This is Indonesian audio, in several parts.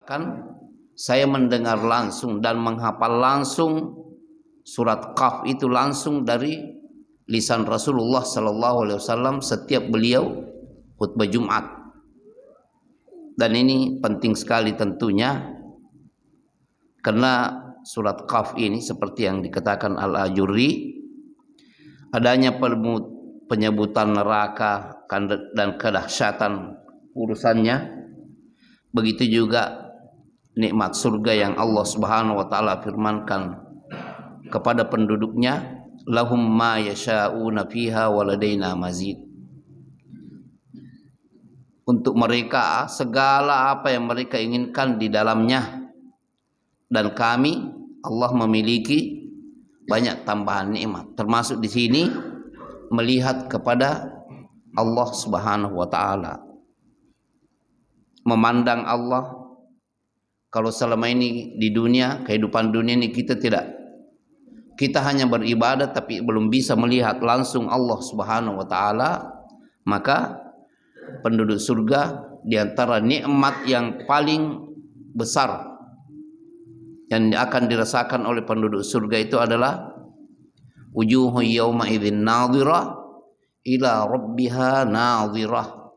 mengatakan, saya mendengar langsung dan menghafal langsung surat Qaf itu langsung dari lisan Rasulullah SAW setiap beliau khutbah Jumat. Dan ini penting sekali tentunya, karena surat Qaf ini seperti yang dikatakan Al-Ajurri, adanya penyebutan neraka dan kedahsyatan urusannya, begitu juga nikmat surga yang Allah Subhanahu wa taala firmankan kepada penduduknya, lahum ma yasha'una fiha waladaina mazid. Untuk mereka segala apa yang mereka inginkan di dalamnya, dan kami Allah memiliki banyak tambahan nikmat, termasuk di sini melihat kepada Allah Subhanahu wa taala, memandang Allah. Kalau selama ini di dunia, kehidupan dunia ini kita hanya beribadah tapi belum bisa melihat langsung Allah Subhanahu wa taala, maka penduduk surga di antara nikmat yang paling besar yang akan dirasakan oleh penduduk surga itu adalah wujuhu yawma idzin nadhirah ila rabbiha nadhirah.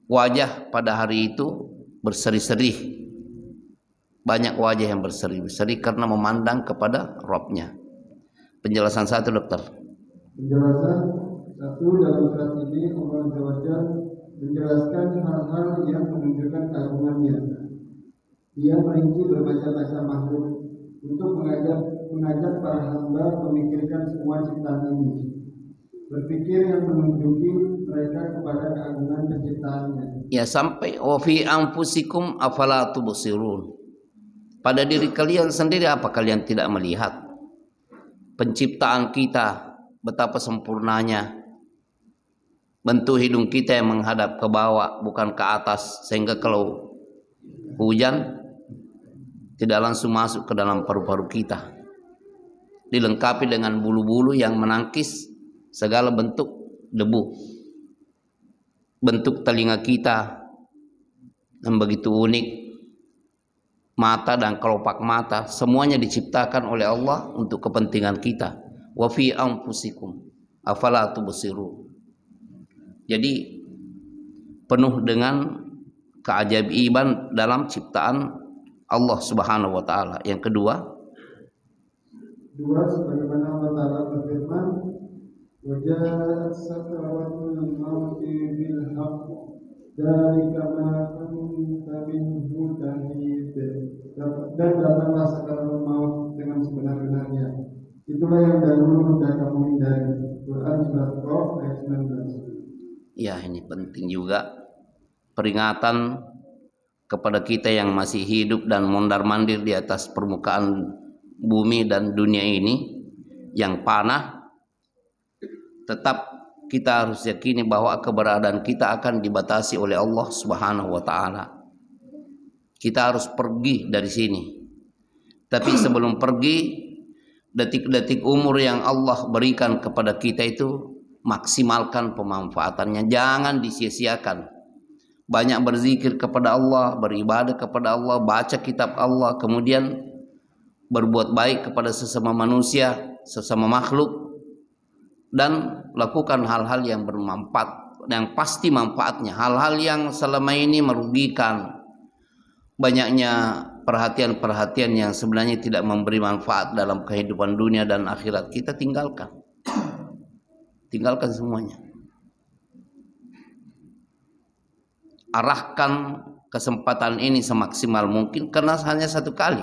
Wajah pada hari itu berseri-seri, banyak wajah yang berseri-seri karena memandang kepada Rabb-nya. Penjelasan satu, dokter. Penjelasan satu, dalam surat ini Allah Azza wa Jalla menjelaskan hal-hal yang menunjukkan keagungannya. Dia merinci berbagai-macam makhluk untuk mengajak para hamba memikirkan semua ciptaan ini, berpikir yang menunjuki mereka kepada keagungan penciptaannya. Ya, sampai wa fi anfusikum afala tubsirun. Pada diri kalian sendiri apa kalian tidak melihat penciptaan kita betapa sempurnanya, bentuk hidung kita yang menghadap ke bawah bukan ke atas, sehingga kalau hujan tidak langsung masuk ke dalam paru-paru kita, dilengkapi dengan bulu-bulu yang menangkis segala bentuk debu. Bentuk telinga kita yang begitu unik, mata dan kelopak mata, semuanya diciptakan oleh Allah untuk kepentingan kita. Wa fi anfusikum afala tubsirun. Jadi penuh dengan keajaiban dalam ciptaan Allah Subhanahu wa taala. Yang kedua, sebagaimana Allah Ta'ala berfirman, وَجَاءَتْ سَكْرَةُ الْمَوْتِ بِالْحَقِّ ذَلِكَ مَا كُنْتَ مِنْهُ تَحِيدُ. Dan datanglah sakaratul maut dengan sebenar-benarnya. Itulah yang dahulu hendak kamu hindari. Quran surat Qaf ayat 19. Ya, ini penting juga peringatan kepada kita yang masih hidup dan mondar-mandir di atas permukaan bumi dan dunia ini yang panah. Tetap kita harus yakini bahwa keberadaan kita akan dibatasi oleh Allah Subhanahu wa taala. Kita harus pergi dari sini. Tapi sebelum pergi, detik-detik umur yang Allah berikan kepada kita itu maksimalkan pemanfaatannya, jangan disia-siakan. Banyak berzikir kepada Allah, beribadah kepada Allah, baca kitab Allah, kemudian berbuat baik kepada sesama manusia, sesama makhluk, dan lakukan hal-hal yang bermanfaat, yang pasti manfaatnya. Hal-hal yang selama ini merugikan, banyaknya perhatian-perhatian yang sebenarnya tidak memberi manfaat dalam kehidupan dunia dan akhirat, kita tinggalkan. Tinggalkan semuanya. Arahkan kesempatan ini semaksimal mungkin, karena hanya satu kali.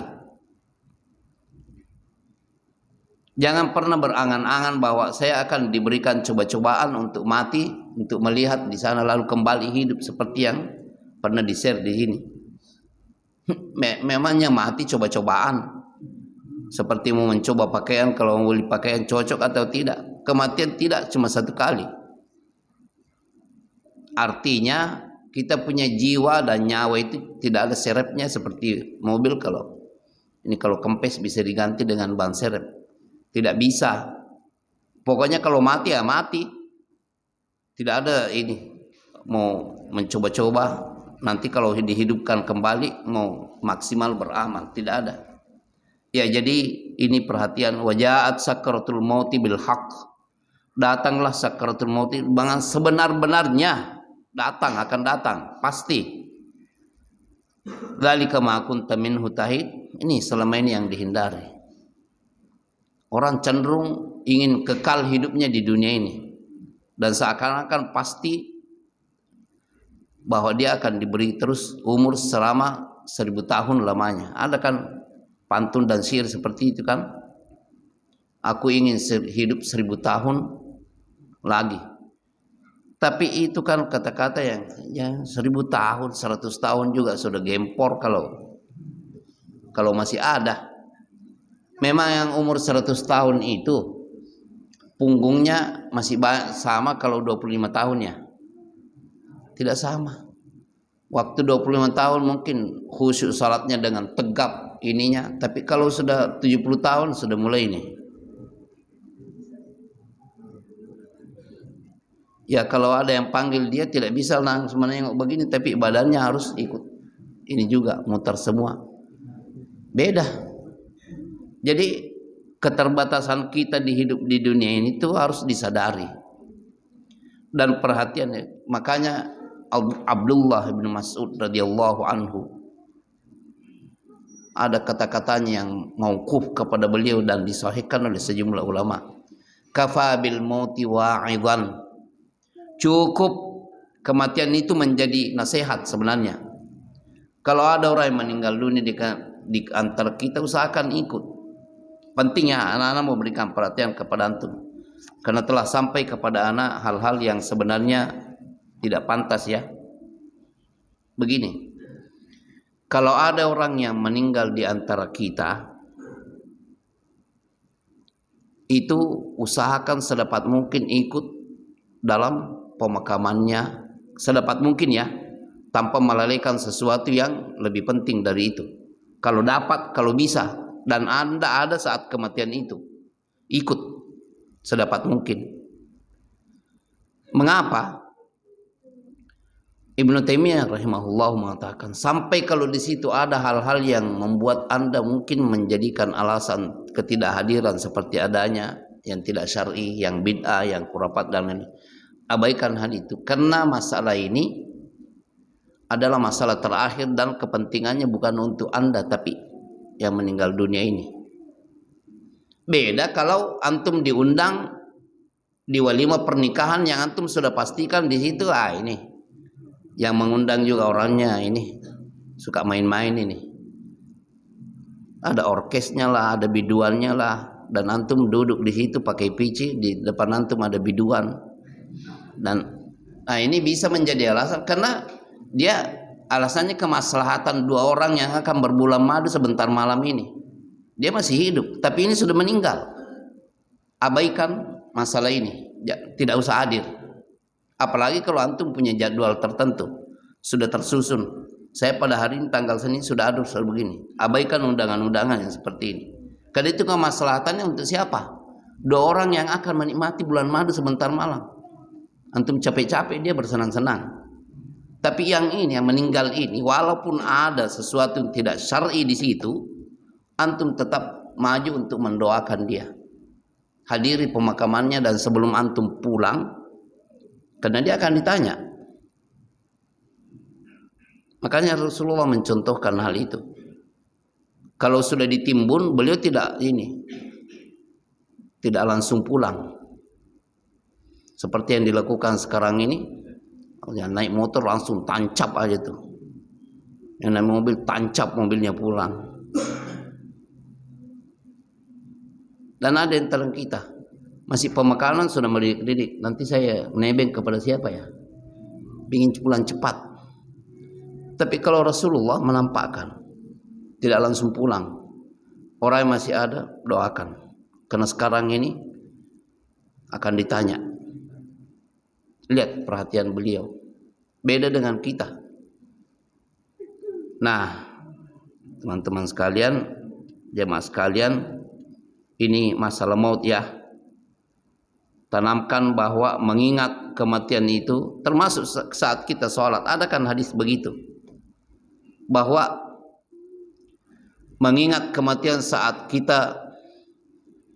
Jangan pernah berangan-angan bahwa saya akan diberikan coba-cobaan untuk mati, untuk melihat di sana lalu kembali hidup seperti yang pernah di-share di sini. Memangnya mati coba-cobaan. Seperti mau mencoba pakaian, kalau mau beli pakaian cocok atau tidak. Kematian tidak cuma satu kali. Artinya kita punya jiwa dan nyawa itu tidak ada serepnya seperti mobil. Kalau kempes bisa diganti dengan ban serep. Tidak bisa. Pokoknya kalau mati ya mati. Tidak ada ini mau mencoba-coba nanti kalau dihidupkan kembali mau maksimal beramal, tidak ada. Ya, jadi ini perhatian, wajaat sakaratul mauti bil haqq. Datanglah sakaratul mauti dengan sebenar-benarnya, akan datang pasti. Dzalika ma kunta minhu tahid. Ini selama ini yang dihindari. Orang cenderung ingin kekal hidupnya di dunia ini, dan seakan-akan pasti bahwa dia akan diberi terus umur selama 1000 tahun lamanya. Ada kan pantun dan syair seperti itu kan? Aku ingin hidup 1000 tahun lagi. Tapi itu kan kata-kata yang 1000 tahun, 100 tahun juga sudah gempor kalau masih ada. Memang yang umur 100 tahun itu punggungnya masih sama kalau 25 tahun ya. Tidak sama. Waktu 25 tahun mungkin khusyuk salatnya dengan tegap ininya, tapi kalau sudah 70 tahun sudah mulai ini. Ya kalau ada yang panggil dia tidak bisa langsung menengok begini, tapi badannya harus ikut. Ini juga muter semua. Beda. Jadi keterbatasan kita di hidup di dunia ini tuh harus disadari. Dan perhatian, makanya Abdullah bin Mas'ud radhiyallahu anhu ada kata-katanya yang mauquf kepada beliau dan disahihkan oleh sejumlah ulama. Kafa bil mauti wa'idhan. Cukup kematian itu menjadi nasihat sebenarnya. Kalau ada orang yang meninggal dunia di antara kita, usahakan ikut. Pentingnya anak-anak memberikan perhatian kepada antum, karena telah sampai kepada anak hal-hal yang sebenarnya tidak pantas ya. Begini, kalau ada orang yang meninggal di antara kita, itu usahakan sedapat mungkin ikut dalam pemakamannya, sedapat mungkin ya, tanpa melalaikan sesuatu yang lebih penting dari itu. Kalau dapat, kalau bisa, dan Anda ada saat kematian itu, ikut sedapat mungkin. Mengapa? Ibnu Taimiyah rahimahullah mengatakan, sampai kalau di situ ada hal-hal yang membuat Anda mungkin menjadikan alasan ketidakhadiran seperti adanya yang tidak syar'i, yang bid'ah, yang khurafat dan lain-lain, abaikan hal itu, karena masalah ini adalah masalah terakhir dan kepentingannya bukan untuk Anda tapi yang meninggal dunia ini. Beda kalau antum diundang di walimah pernikahan yang antum sudah pastikan di situ, ini yang mengundang juga orangnya ini suka main-main ini. Ada orkesnya lah, ada biduannya lah, dan antum duduk di situ pakai pici, di depan antum ada biduan. Dan ini bisa menjadi alasan karena dia alasannya kemaslahatan dua orang yang akan berbulan madu sebentar malam ini. Dia masih hidup, tapi ini sudah meninggal. Abaikan masalah ini, tidak usah hadir. Apalagi kalau antum punya jadwal tertentu, sudah tersusun. Saya pada hari ini tanggal Senin sudah ada begini. Abaikan undangan-undangan yang seperti ini. Karena itu kemaslahatannya untuk siapa? Dua orang yang akan menikmati bulan madu sebentar malam. Antum capek-capek, dia bersenang-senang. Tapi yang ini, yang meninggal ini, walaupun ada sesuatu yang tidak syar'i di situ, antum tetap maju untuk mendoakan dia. Hadiri pemakamannya, dan sebelum antum pulang, karena dia akan ditanya. Makanya Rasulullah mencontohkan hal itu. Kalau sudah ditimbun, beliau tidak langsung pulang. Seperti yang dilakukan sekarang ini. Yang naik motor langsung tancap aja tuh. Yang naik mobil tancap mobilnya pulang. Dan ada yang terang kita masih pemakaman sudah melidik-lidik, nanti saya nebeng kepada siapa ya, ingin pulang cepat. Tapi kalau Rasulullah menampakkan tidak langsung pulang, orang yang masih ada doakan, karena sekarang ini akan ditanya. Lihat perhatian beliau, beda dengan kita. Nah, teman-teman sekalian, jemaah sekalian, ini masalah maut ya. tanamkan bahwa mengingat kematian itu termasuk saat kita sholat. Ada kan hadis begitu, bahwa mengingat kematian saat kita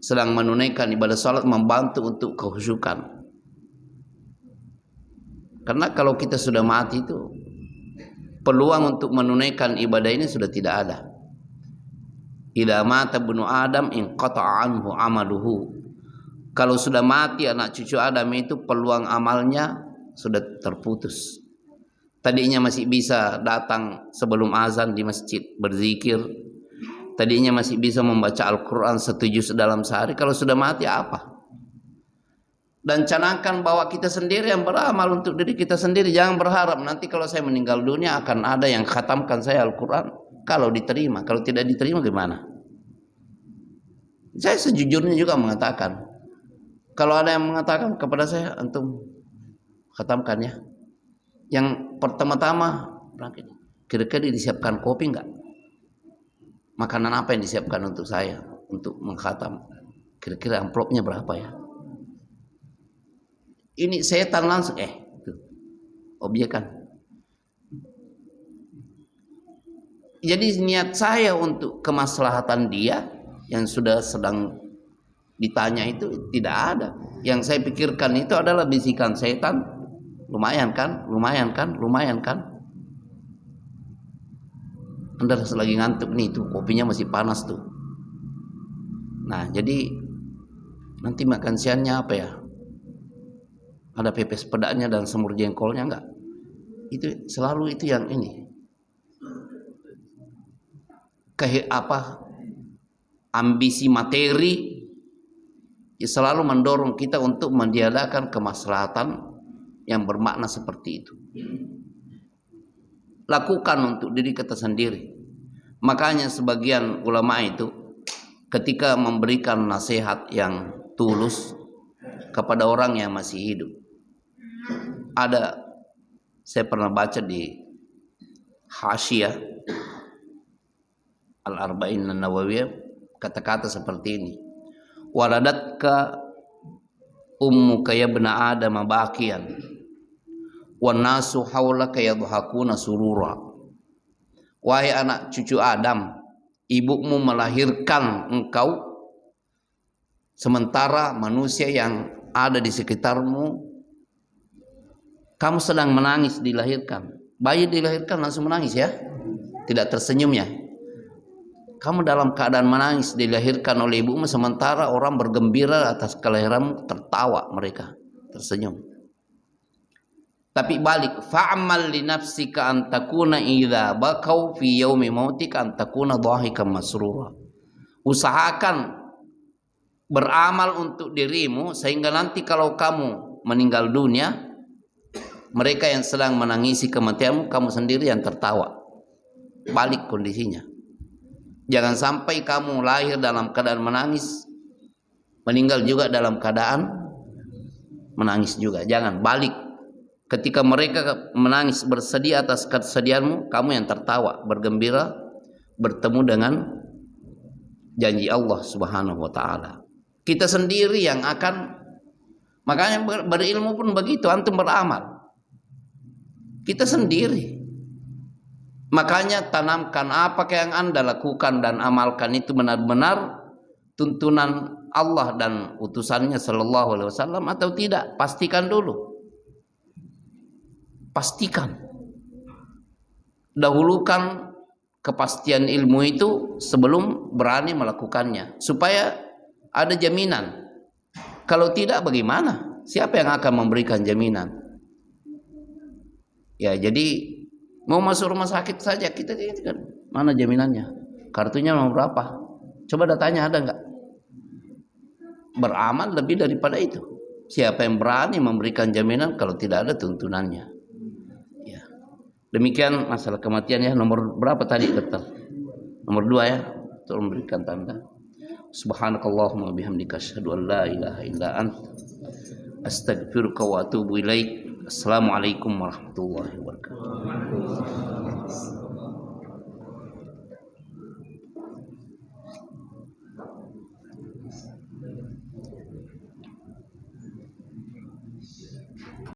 sedang menunaikan ibadah sholat membantu untuk kehusyukan. Karena kalau kita sudah mati itu peluang untuk menunaikan ibadah ini sudah tidak ada. Idza mata ibnu Adam inqata'a anhu amaluhu. Kalau sudah mati anak cucu Adam itu peluang amalnya sudah terputus. Tadinya masih bisa datang sebelum azan di masjid berzikir. Tadinya masih bisa membaca Al-Quran 1 juz dalam sehari. Kalau sudah mati apa? Dan canangkan bahwa kita sendiri yang beramal untuk diri kita sendiri. Jangan berharap nanti kalau saya meninggal dunia akan ada yang khatamkan saya Al-Quran. Kalau diterima, kalau tidak diterima gimana? Saya sejujurnya juga mengatakan, kalau ada yang mengatakan kepada saya, antum khatamkan ya. Yang pertama-tama, kira-kira disiapkan kopi enggak? Makanan apa yang disiapkan untuk saya untuk mengkhatam? Kira-kira amplopnya berapa ya? Ini setan langsung objekan. Jadi niat saya untuk kemaslahatan dia yang sudah sedang ditanya itu tidak ada. Yang saya pikirkan itu adalah bisikan setan. Lumayan kan? Lumayan kan? Lumayan kan? Anda lagi ngantuk nih, tuh kopinya masih panas tuh. Nah, jadi nanti makan siangnya apa ya? Ada pepes pedanya dan semur jengkolnya enggak? Itu selalu itu yang ini. Ambisi materi ya selalu mendorong kita untuk meniadakan kemaslahatan yang bermakna seperti itu. Lakukan untuk diri kita sendiri. Makanya sebagian ulama itu ketika memberikan nasihat yang tulus kepada orang yang masih hidup, saya pernah baca di Hasyiah Al-Arba'in An-Nawawiyah kata-kata seperti ini. Waladatka ummuka ya ibna Adam bakian wan nasu haulaka yadhakuna surura. Wahai anak cucu Adam, ibumu melahirkan engkau sementara manusia yang ada di sekitarmu kamu sedang menangis dilahirkan. Bayi dilahirkan langsung menangis ya, tidak tersenyum ya. Kamu dalam keadaan menangis dilahirkan oleh ibumu sementara orang bergembira atas kelahiranmu, tertawa mereka, tersenyum. Tapi balik, fa'amal li nafsika an takuna idza bakau fi yaumi mautika an takuna dhahikan masrura. Usahakan beramal untuk dirimu sehingga nanti kalau kamu meninggal dunia, mereka yang sedang menangisi kematianmu, kamu sendiri yang tertawa. Balik kondisinya. Jangan sampai kamu lahir dalam keadaan menangis, meninggal juga dalam keadaan menangis juga. Jangan, balik. Ketika mereka menangis bersedih atas kesedihanmu, kamu yang tertawa, bergembira, bertemu dengan janji Allah Subhanahu wa taala. Kita sendiri yang akan, makanya berilmu pun begitu, antum beramal. Kita sendiri. Makanya tanamkan apa yang Anda lakukan dan amalkan itu benar-benar tuntunan Allah dan utusannya sallallahu alaihi wasallam atau tidak. Pastikan dulu. Pastikan. Dahulukan kepastian ilmu itu sebelum berani melakukannya. Supaya ada jaminan. Kalau tidak bagaimana? Siapa yang akan memberikan jaminan? Ya jadi mau masuk rumah sakit saja kita kan mana jaminannya? Kartunya nomor berapa? Coba datanya ada enggak? Beramal lebih daripada itu. Siapa yang berani memberikan jaminan kalau tidak ada tuntunannya? Ya. Demikian masalah kematian ya. Nomor berapa tadi dokter? Nomor 2 ya. Untuk memberikan tanda. Subhanakallahumma bihamdika asyhadu an la ilaha illa anta astaghfiruka wa atubu ilaik. Assalamualaikum warahmatullahi wabarakatuh.